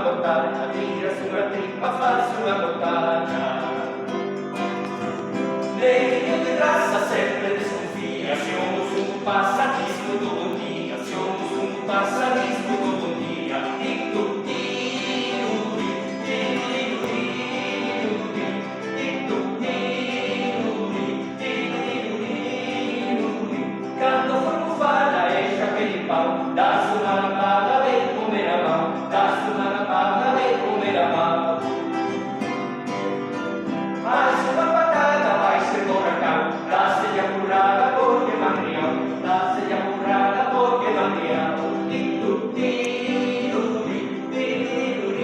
montaña, tiras unha tripa, faz unha montaña. Neguinho de raza sempre desconfía, se o musungo pasa, disco do bon día, se o musungo pasa, disco do bon día. Tic-tuc, tiruri, tiruri, tic-tuc, tiruri, tiruri. Cando for bufada, eixa aquele pau, das unha lampada, vem comer a mão, das unha lampada, vem comer a mão. Mais unha patada, vai ser borracão, dá-se-lhe a currada porque manrião, dá-se-lhe a currada porque manrião. Tic-tuc, tiruri, tiruri,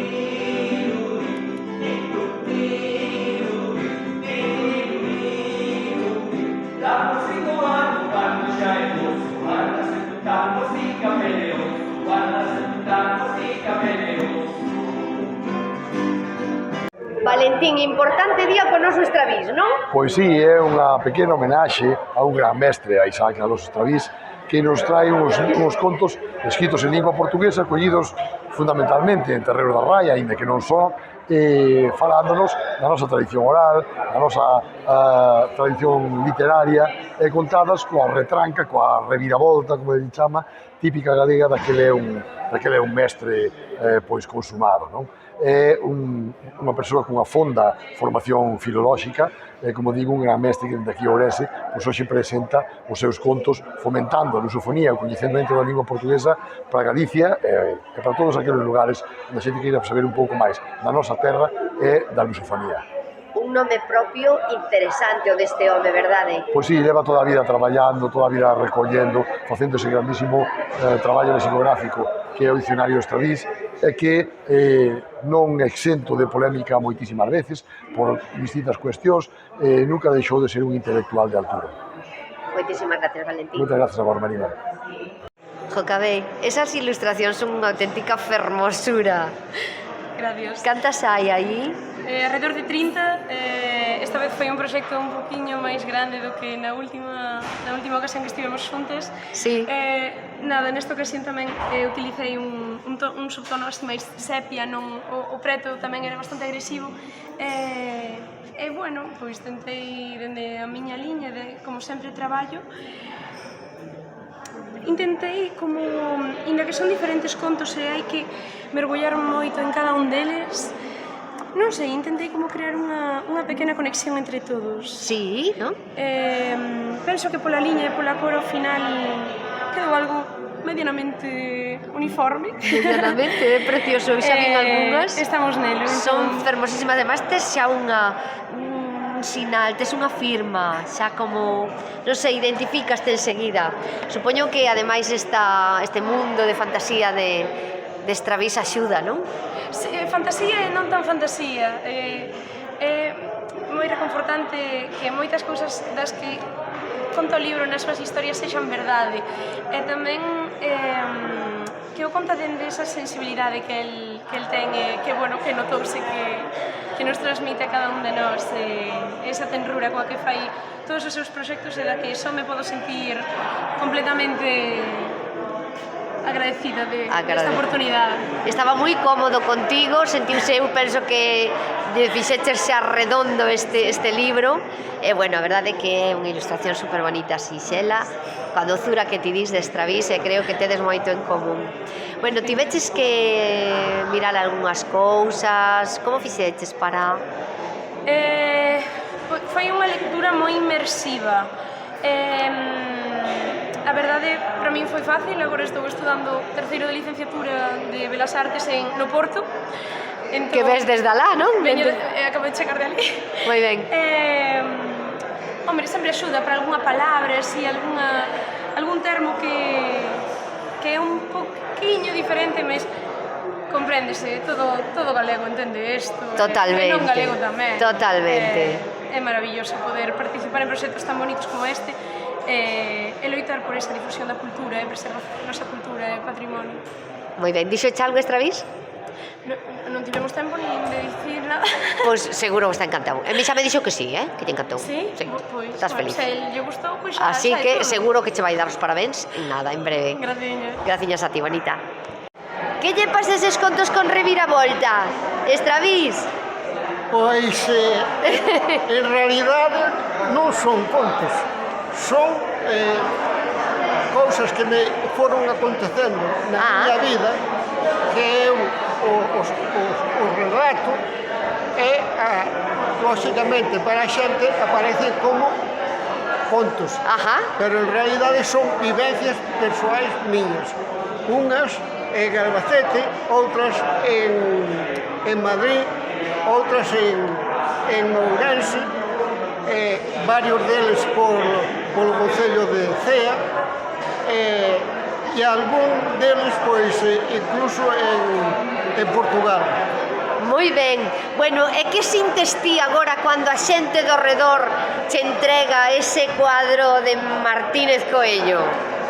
tic-tuc, tiruri, tiruri. Lá no fim do ano, quando já é moço, guarda se tu tá, não fica peleoso, guarda se tu tá, não fica peleoso. Valentín, importante día para o noso Estravís, non? Pois sí, é unha pequena homenaxe a un gran mestre, a Isaac Alonso Estravís, que nos trae uns contos escritos en lingua portuguesa, collidos fundamentalmente en terreo da raia, aínda que non son, falándonos da nosa tradición oral, da nosa tradición literaria, e contadas coa retranca, coa reviravolta, como ele chama, típica galega daquele é un mestre pois consumado, non? É unha persoa cunha fonda formación filolóxica, como digo, un gran mestre que dende aquí a Ourense, pois hoxe presenta os seus contos fomentando a lusofonía, o coñecemento da lingua portuguesa para Galicia e para todos aqueles lugares onde a xente queira saber un pouco máis da nosa terra e da lusofonía. Un nome propio interesante o deste home, verdade? Pois sí, leva toda a vida traballando, toda a vida recollendo, facendo ese grandísimo traballo lexicográfico que é o Dicionario Estravís, e que non é exento de polémica moitísimas veces por distintas cuestións, nunca deixou de ser un intelectual de altura. Moitísimas gracias, Valentín. Moitas gracias a vos, Marina. Jocabé, esas ilustracións son unha auténtica fermosura. Gracias. Cantas hai aí? Alrededor de 30, esta vez foi un proxecto un poquinho máis grande do que na última ocasión que estivemos xuntes. Sí. Nada, nesta ocasión tamén utilicei un subtono así máis sepia, non, o preto tamén era bastante agresivo. E bueno, pois tentei dende a miña liña de como sempre traballo, intentei como, inda que son diferentes contos e hai que mergullar moito en cada un deles, non sei, intentei como crear unha pequena conexión entre todos. Sí, non? Penso que pola liña e pola cor ao final quedou algo medianamente uniforme. Medianamente, é precioso, xa vin algunhas. Estamos nelo. Son fermosísimas, además tes xa un sinal, tes unha firma, xa como, non sei, identificaste enseguida. Supoño que ademais este mundo de fantasía de Estravís axuda, non? Fantasía e non tan fantasía. É moi reconfortante que moitas cousas das que conta o libro nas súas historias sexan verdade. E tamén que o conta dende esa sensibilidade que el ten, que, bueno, que notouse que nos transmite a cada un de nós, esa tenrura coa que fai todos os seus proxectos e da que só me podo sentir completamente agradecida desta oportunidade. Estaba moi cómodo contigo, sentiuse, eu penso que fixeches xa redondo este libro, e bueno, a verdade é que é unha ilustración super bonita, sinxela, coa dozura que ti dis de Estravís, e creo que tedes moito en común. Bueno, tiveches que mirar algunhas cousas, como fixeches para... Foi unha lectura moi inmersiva. A verdade, para min foi fácil, agora estou estudando terceiro de licenciatura de Belas Artes no Porto. Que ves desde alá, non? Acabo de checar de ali. Moi ben. Hombre, sempre axuda para algunha palabra, así, algún termo que é un poquinho diferente, mas compréndese, todo galego, entende isto. Totalmente. E non galego tamén. Totalmente. É maravilloso poder participar en proxectos tan bonitos como este, e loitar por esa difusión da cultura e preservar a nosa cultura e patrimonio. Moi ben, dixoche algo Estravís? Non tivemos tempo nin de dicir nada. Pois seguro que está encantado. A mí xa me dixo que sí, que lle encantou. Sí? Pois, estás feliz. Se lle gustou, pois xa. Así que seguro que che vai dar os parabéns en nada, en breve. Graciñas. Graciñas a ti, bonita. Que lle pasa eses contos con reviravolta? Estravís? Pois, en realidade, non son contos, son cousas que me foron acontecendo na miña vida, que eu o relato e, lóxicamente, para a xente aparecen como contos, pero en realidade son vivencias persoais miñas, unhas en Albacete, outras en Madrid, outras en Ourense, varios deles polo Concello de Cea, e algún deles, pois, incluso en Portugal. Moi ben. Bueno, e que sintes ti agora cando a xente do redor che entrega ese cuadro de Martínez Coello?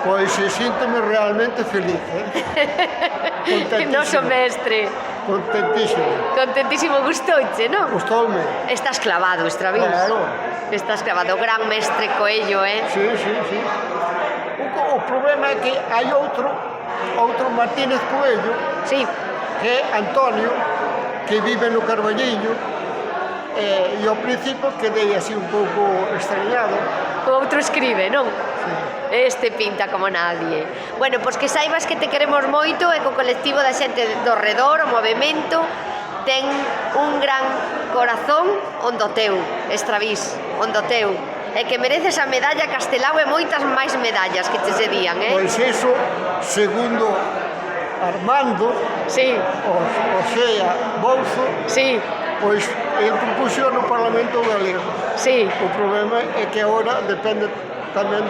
Pois síntome realmente feliz, contentísimo. Noso mestre. Contentísimo. Contentísimo, gustouche, non? Gustoume. Estás clavado, Estravís. Claro. Estás clavado, o gran mestre Coello, Sí. O problema é que hai outro Martínez Coello, sí, que é Antonio, que vive no Carballiño, e ao principio quedei así un pouco extrañado. O outro escribe, non? Sí. Este pinta como nadie. Bueno, pois que saibas que te queremos moito e co colectivo da xente do redor, o movimento, ten un gran corazón ondo teu, Estravís, ondo teu. E que mereces a medalla Castelao e moitas máis medallas que te se dían, Pois iso, segundo Armando, sí, o sea, Bouzo, sí, pois el propuxo no Parlamento galego. sí. O problema é que agora depende tamén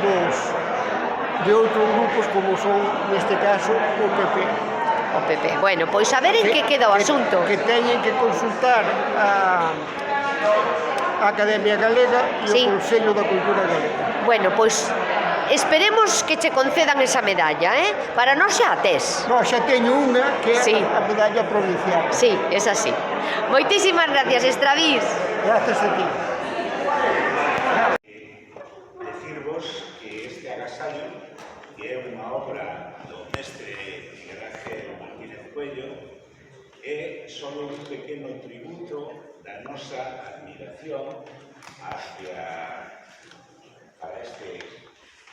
de outros grupos como son, neste caso, o PP. O PP. Bueno, pois a ver en que queda o asunto. Que teñen que consultar a Academia Galega e Sí. o Consello da Cultura Galega. Bueno, pois esperemos que che concedan esa medalla, para nós xa a tes. No, xa teño unha que é Sí. a medalla provincial. Sí, es así. Moitísimas gracias, Estravís. Gracias a ti. Decirvos que este agasallo, que é unha obra do mestre Miguel Ángel Martínez Coello, é só un pequeno tributo da nosa admiración para este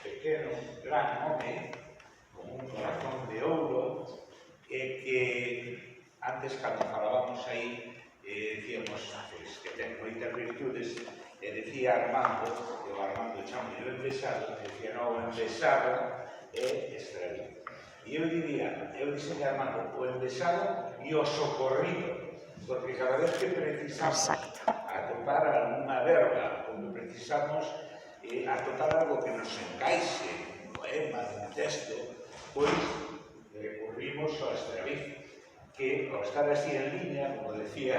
pequeno gran home con un corazón de ouro e que antes, cando falábamos aí, decíamos que ten moitas virtudes, e decía Armando, que o Armando chamo o envesado, decía, non, o envesado é Estravís. E eu dixen a Armando, o envesado e o socorrido, porque cada vez que precisamos atopar alguna verba, como precisamos atopar algo que nos encaixe, un poema, un texto, pois recurrimos ao Estravís, que ao estar así en línea, como decía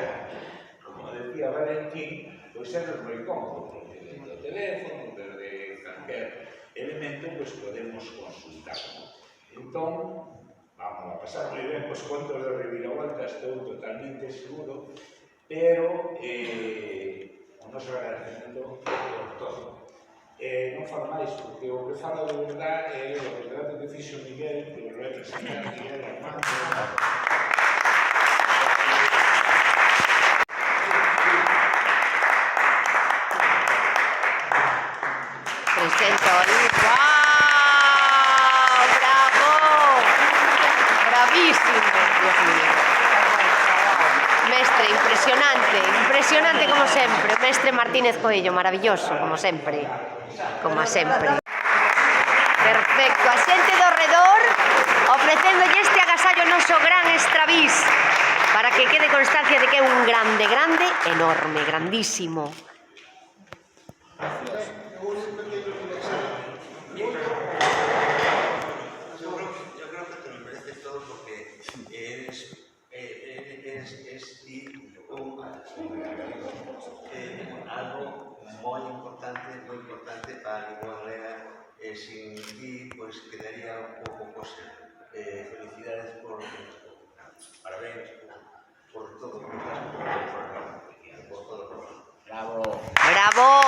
Valentín, pois é moi cómodo, porque do teléfono, desde calquer elemento, pois podemos consultarlo. Entón, vamos a pasar moi ben cos contos de reviravolta, estou totalmente seguro, pero o noso agradecemento por todo. Non falo máis, porque o que falo de verdade é o retrato que fixo Miguel, que o representa Miguel Armando. Presento a Luis. ¡Guau! ¡Bravo! ¡Bravísimo! Dios mío. Mestre, impresionante como sempre. Mestre Martínez Coello, maravilloso, como sempre. Como sempre. Perfecto. A xente do redor ofrecéndolle este agasallo noso gran Estravís para que quede constancia de que é un grande, enorme, grandísimo. Yo creo que te lo mereces todo porque eres algo moi importante para a lingua galega. Sin ti, pues quedaría un pouco cosa. Felicidades parabéns por todo lo que estás por todo. Bravo!